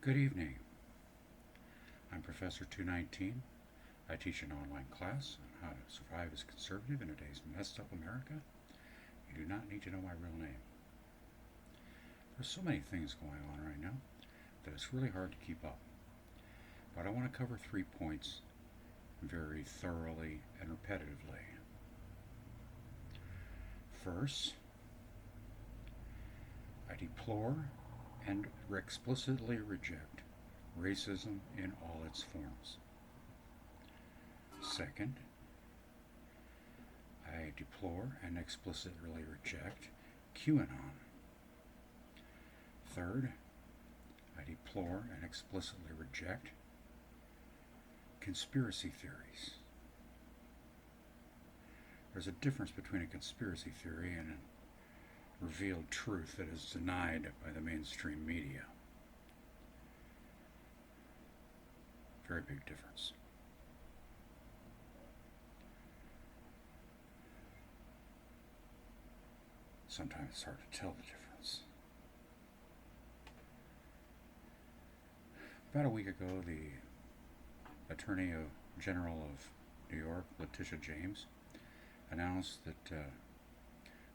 Good evening. I'm Professor 219. I teach an online class on how to survive as a conservative in today's messed up America. You do not need to know my real name. There's so many things going on right now that it's really hard to keep up. But I want to cover 3 points very thoroughly and repetitively. First, I deplore and explicitly reject racism in all its forms. Second, I deplore and explicitly reject QAnon. Third, I deplore and explicitly reject conspiracy theories. There's a difference between a conspiracy theory and a revealed truth that is denied by the mainstream media. Very big difference. Sometimes it's hard to tell the difference. About a week ago, the Attorney General of New York, Letitia James, announced that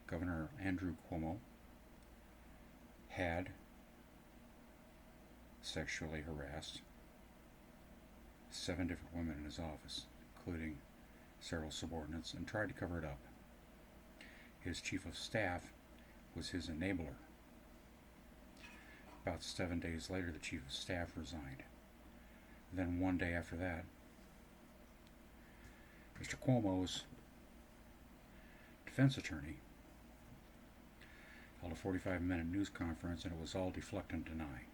Governor Andrew Cuomo had sexually harassed 7 different women in his office, including several subordinates, and tried to cover it up. His chief of staff was his enabler. About 7 days later, the chief of staff resigned. Then one day after that, Mr. Cuomo's defense attorney held a 45-minute news conference, and it was all deflect and deny.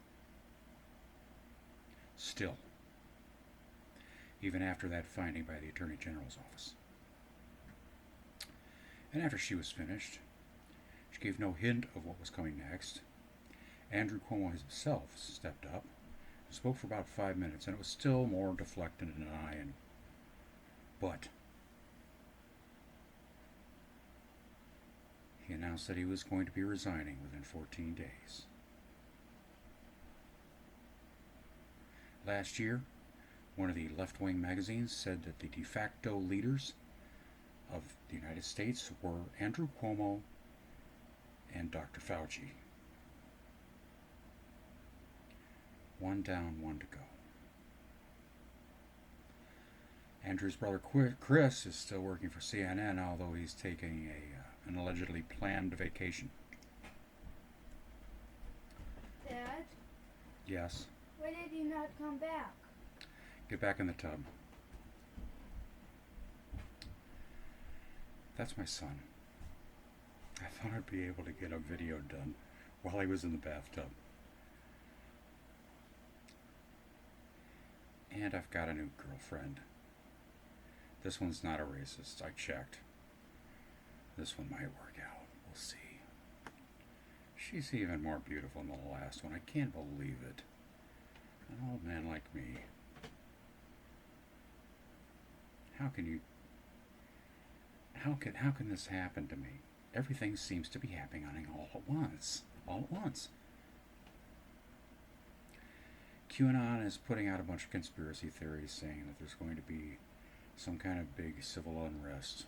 Still, even after that finding by the Attorney General's office. And after she was finished, she gave no hint of what was coming next. Andrew Cuomo himself stepped up and spoke for about 5 minutes, and it was still more deflect and deny. But he announced that he was going to be resigning within 14 days. Last year, one of the left-wing magazines said that the de facto leaders of the United States were Andrew Cuomo and Dr. Fauci. One down, one to go. Andrew's brother Chris is still working for CNN, although he's taking an allegedly planned vacation. Dad? Yes? Why did he not come back? Get back in the tub. That's my son. I thought I'd be able to get a video done while he was in the bathtub. And I've got a new girlfriend. This one's not a racist. I checked. This one might work out. We'll see. She's even more beautiful than the last one. I can't believe it. An old man like me. How can this happen to me? Everything seems to be happening all at once. All at once. QAnon is putting out a bunch of conspiracy theories saying that there's going to be some kind of big civil unrest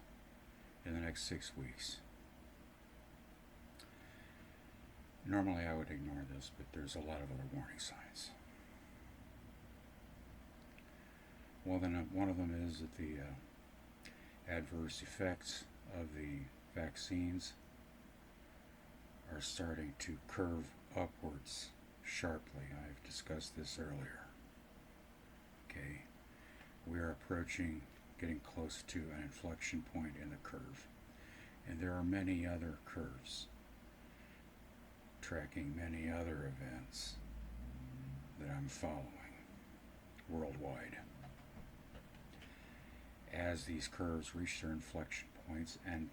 in the next 6 weeks. Normally I would ignore this, but there's a lot of other warning signs. Well, then one of them is that the adverse effects of the vaccines are starting to curve upwards sharply. I've discussed this earlier. Okay, we are approaching, getting close to an inflection point in the curve. And there are many other curves tracking many other events that I'm following worldwide. As these curves reach their inflection points and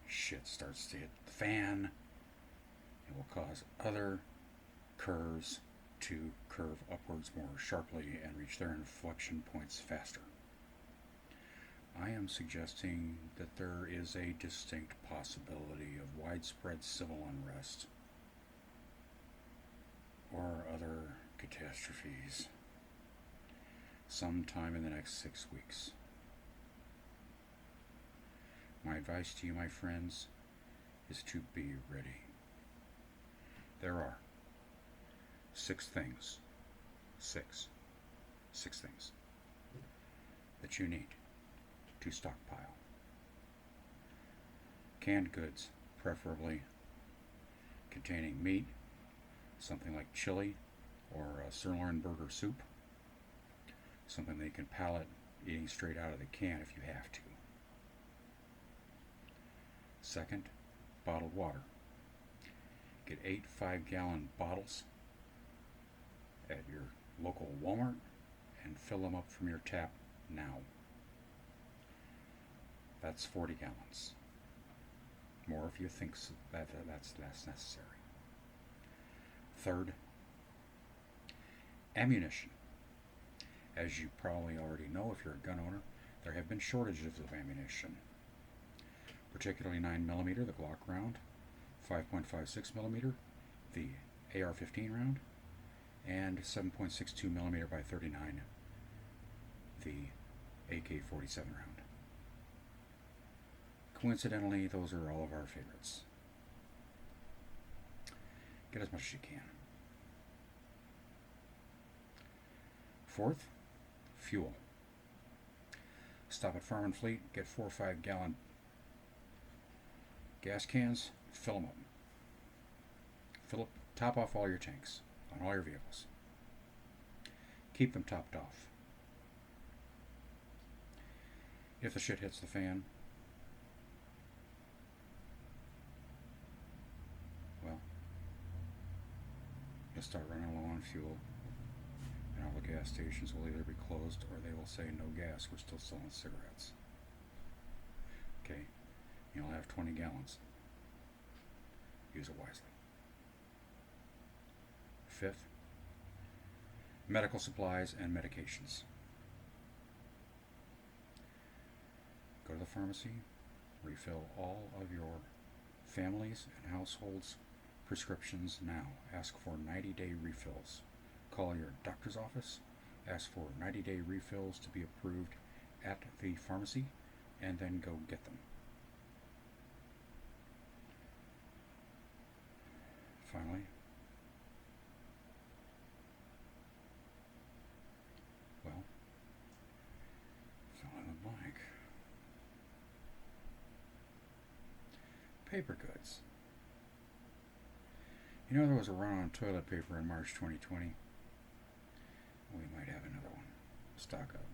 shit starts to hit the fan, it will cause other curves to curve upwards more sharply and reach their inflection points faster. I am suggesting that there is a distinct possibility of widespread civil unrest or other catastrophes sometime in the next 6 weeks. My advice to you, my friends, is to be ready. There are 6 things, six things that you need to stockpile. Canned goods, preferably containing meat, something like chili or sirloin burger soup, something that you can palate eating straight out of the can if you have to. Second, bottled water. Get 8 5-gallon bottles at your local Walmart and fill them up from your tap now. That's 40 gallons. More if you think that's necessary. Third, ammunition. As you probably already know if you're a gun owner, there have been shortages of ammunition, particularly 9mm, the Glock round, 5.56mm, the AR-15 round, and 7.62mm by 39, the AK-47 round. Coincidentally, those are all of our favorites. Get as much as you can. Fourth, fuel. Stop at Farm and Fleet, get 4 5-gallon gas cans, fill them up. Top off all your tanks on all your vehicles. Keep them topped off. If the shit hits the fan, well, you'll start running low on fuel, and all the gas stations will either be closed or they will say no gas, we're still selling cigarettes. Okay, you'll have 20 gallons. Use it wisely. Fifth, medical supplies and medications. Go to the pharmacy, refill all of your families and households' prescriptions now. Ask for 90-day refills. Call your doctor's office, ask for 90-day refills to be approved at the pharmacy, and then go get them. Finally, well, fill in the blank. Paper goods. You know, there was a run on toilet paper in March 2020. We might have another one. Stock up.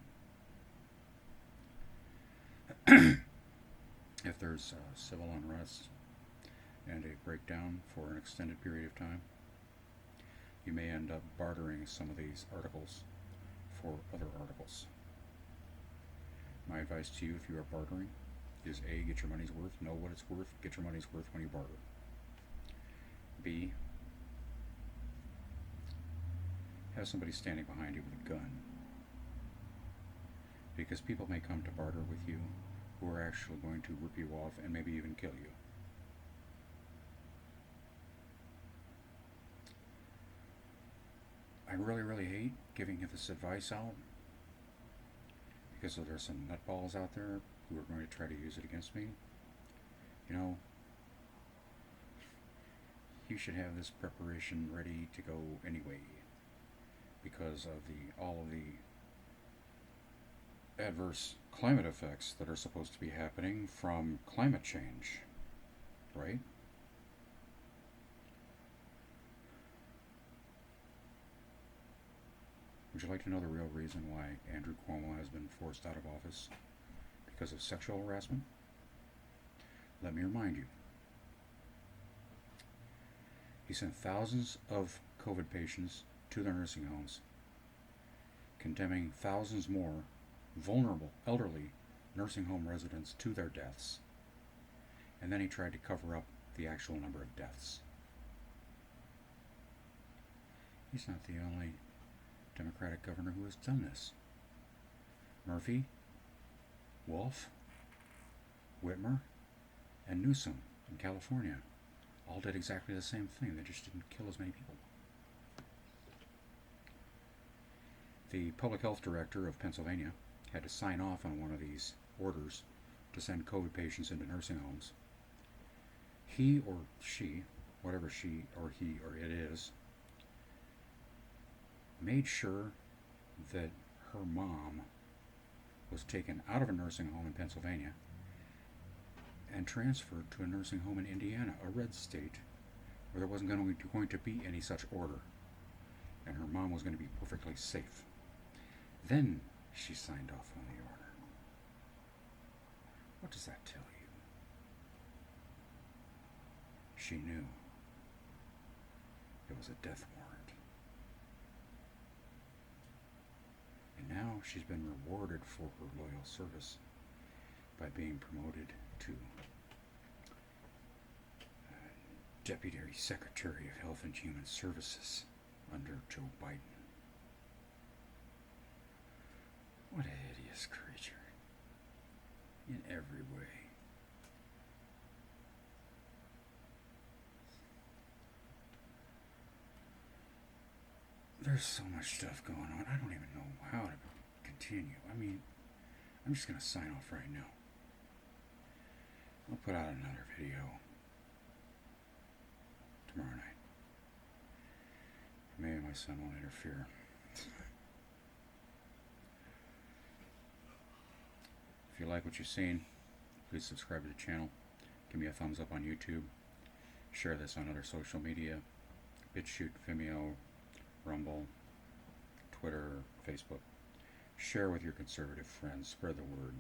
If there's civil unrest and a breakdown for an extended period of time, you may end up bartering some of these articles for other articles. My advice to you, if you are bartering, is A, get your money's worth, know what it's worth, get your money's worth when you barter. B, have somebody standing behind you with a gun. Because people may come to barter with you who are actually going to rip you off and maybe even kill you. I really, really hate giving you this advice out because there's some nutballs out there who are going to try to use it against me. You know, you should have this preparation ready to go anyway because of all of the adverse climate effects that are supposed to be happening from climate change, right? Would you like to know the real reason why Andrew Cuomo has been forced out of office? Because of sexual harassment? Let me remind you. He sent thousands of COVID patients to their nursing homes, condemning thousands more vulnerable, elderly nursing home residents to their deaths. And then he tried to cover up the actual number of deaths. He's not the only Democratic governor who has done this. Murphy, Wolf, Whitmer, and Newsom in California all did exactly the same thing. They just didn't kill as many people. The public health director of Pennsylvania had to sign off on one of these orders to send COVID patients into nursing homes. He or she, whatever she or he or it is, made sure that her mom was taken out of a nursing home in Pennsylvania and transferred to a nursing home in Indiana, a red state, where there wasn't going to be any such order, and her mom was going to be perfectly safe. Then she signed off on the order. What does that tell you? She knew it was a death warrant. And now she's been rewarded for her loyal service by being promoted to Deputy Secretary of Health and Human Services under Joe Biden. What a hideous creature in every way. There's so much stuff going on. I don't even know how to continue. I mean, I'm just going to sign off right now. I'll put out another video tomorrow night. Maybe my son won't interfere. If you like what you've seen, please subscribe to the channel. Give me a thumbs up on YouTube. Share this on other social media. BitChute, Vimeo, Rumble, Twitter, Facebook. Share with your conservative friends. Spread the word.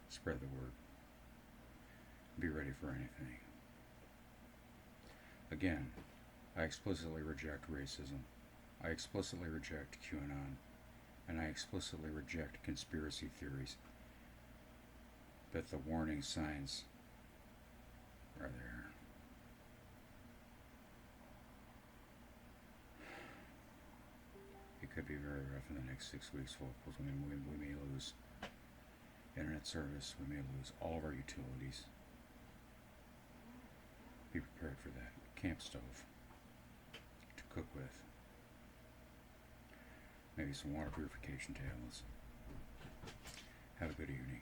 Spread the word. Be ready for anything. Again, I explicitly reject racism. I explicitly reject QAnon. And I explicitly reject conspiracy theories. But the warning signs are there. It could be very rough in the next 6 weeks, folks. We may lose internet service. We may lose all of our utilities. Be prepared for that. Camp stove to cook with. Maybe some water purification tablets. Have a good evening.